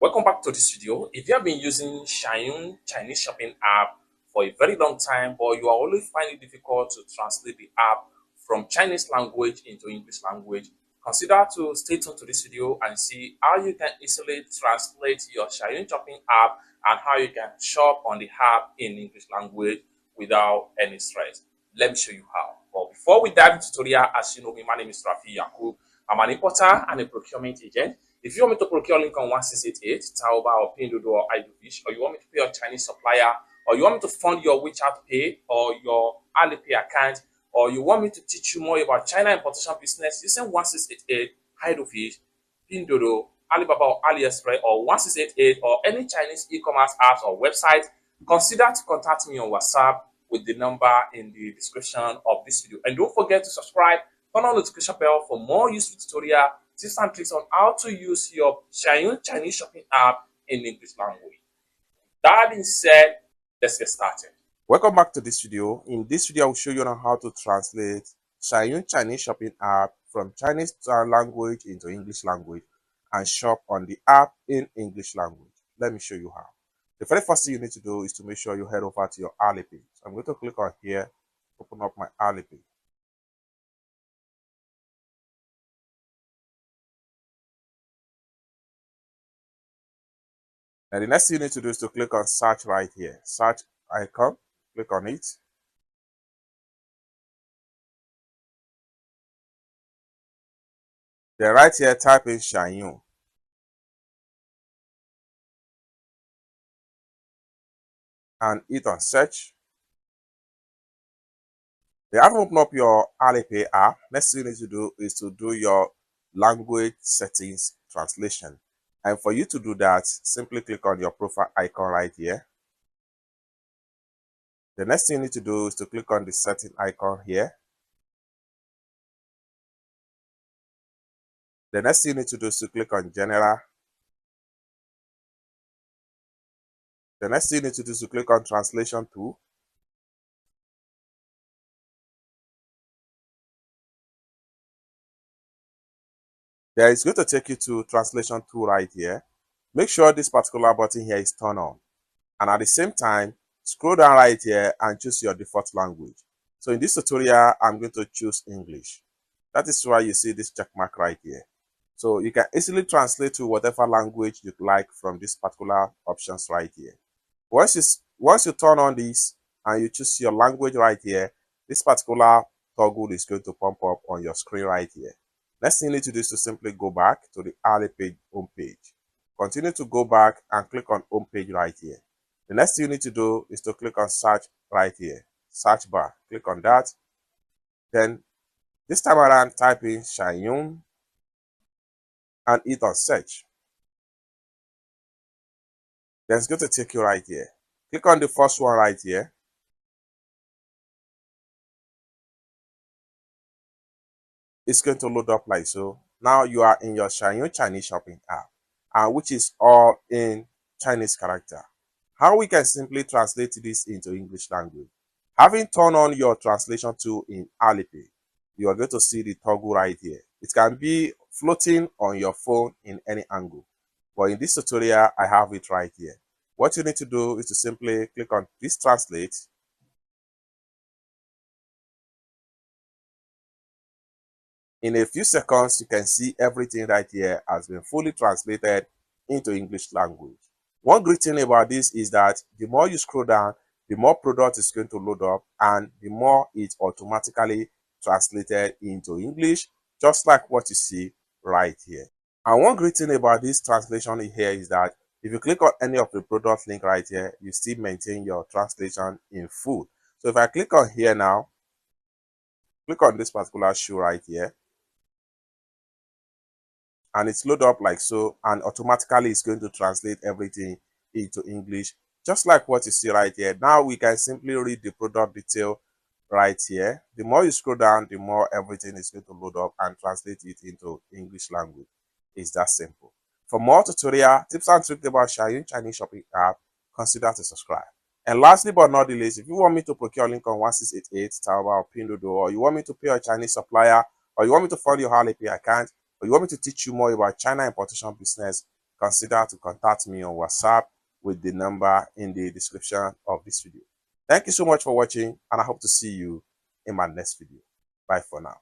Welcome back to this video. If you have been using Xianyu Chinese shopping app for a very long time, but you are always finding it difficult to translate the app from Chinese language into English language, consider to stay tuned to this video and see how you can easily translate your Xianyu shopping app and how you can shop on the app in English language without any stress. Let me show you how. But before we dive into the tutorial, as you know me, my name is Rafi Yakub. I'm an importer and a procurement agent. If you want me to procure Lincoln 1688, Taoba or Pinduoduo or Idlefish, or you want me to pay your Chinese supplier, or you want me to fund your WeChat Pay or your Alipay account, or you want me to teach you more about China importation business using 1688, Idlefish, Pinduoduo, Alibaba or AliExpress, or 1688, or any Chinese e-commerce apps or website, consider to contact me on WhatsApp with the number in the description of this video. And don't forget to subscribe, turn on the notification bell for more useful tutorial, tips and tricks on how to use your Xianyu Chinese shopping app in English language. That being said, let's get started. Welcome back to this video. In this video, I will show you how to translate Xianyu Chinese shopping app from Chinese language into English language and shop on the app in English language. Let me show you how. The very first thing you need to do is to make sure you head over to your Alipay. So I'm going to click on here, open up my Alipay. And the next thing you need to do is to click on search right here. Search icon, click on it. Then right here, type in Xianyu. And hit on search. Then after open up your Alipay app, next thing you need to do is to do your language settings translation. And for you to do that, simply click on your profile icon right here. The next thing you need to do is to click on the setting icon here. The next thing you need to do is to click on General. The next thing you need to do is to click on Translation Tool. There is going to take you to Translation Tool right here. Make sure this particular button here is turned on. And at the same time, scroll down right here and choose your default language. So in this tutorial, I'm going to choose English. That is why you see this check mark right here. So you can easily translate to whatever language you like from this particular options right here. Once you turn on this and you choose your language right here, this particular toggle is going to pump up on your screen right here. Next thing you need to do is to simply go back to the Alipay homepage. Continue to go back and click on homepage right here. The next thing you need to do is to click on search right here. Search bar. Click on that. Then this time around, type in Xianyu and hit on search. Then it's going to take you right here. Click on the first one right here. It's going to load up like so. Now you are in your Xianyu Chinese shopping app, which is all in Chinese character. How we can simply translate this into English language. Having turned on your translation tool in Alipay, you are going to see the toggle right here. It can be floating on your phone in any angle. But in this tutorial, I have it right here. What you need to do is to simply click on this translate. In a few seconds, you can see everything right here has been fully translated into English language. One great thing about this is that the more you scroll down, the more product is going to load up and the more it's automatically translated into English, just like what you see right here. And one great thing about this translation here is that if you click on any of the product link right here, you still maintain your translation in full. So if I click on here now, click on this particular shoe right here, and it's loaded up like so, and automatically it's going to translate everything into English, just like what you see right here. Now we can simply read the product detail right here. The more you scroll down, the more everything is going to load up and translate it into English language. It's that simple. For more tutorial tips and tricks about Xianyu Chinese shopping app, consider to subscribe. And lastly but not the least, if you want me to procure Lincoln 1688, Taoba or Pinduoduo, or you want me to pay a Chinese supplier, or you want me to fund your Alipay account, or you want me to teach you more about China importation business, consider to contact me on WhatsApp with the number in the description of this video. Thank you so much for watching, and I hope to see you in my next video. Bye for now.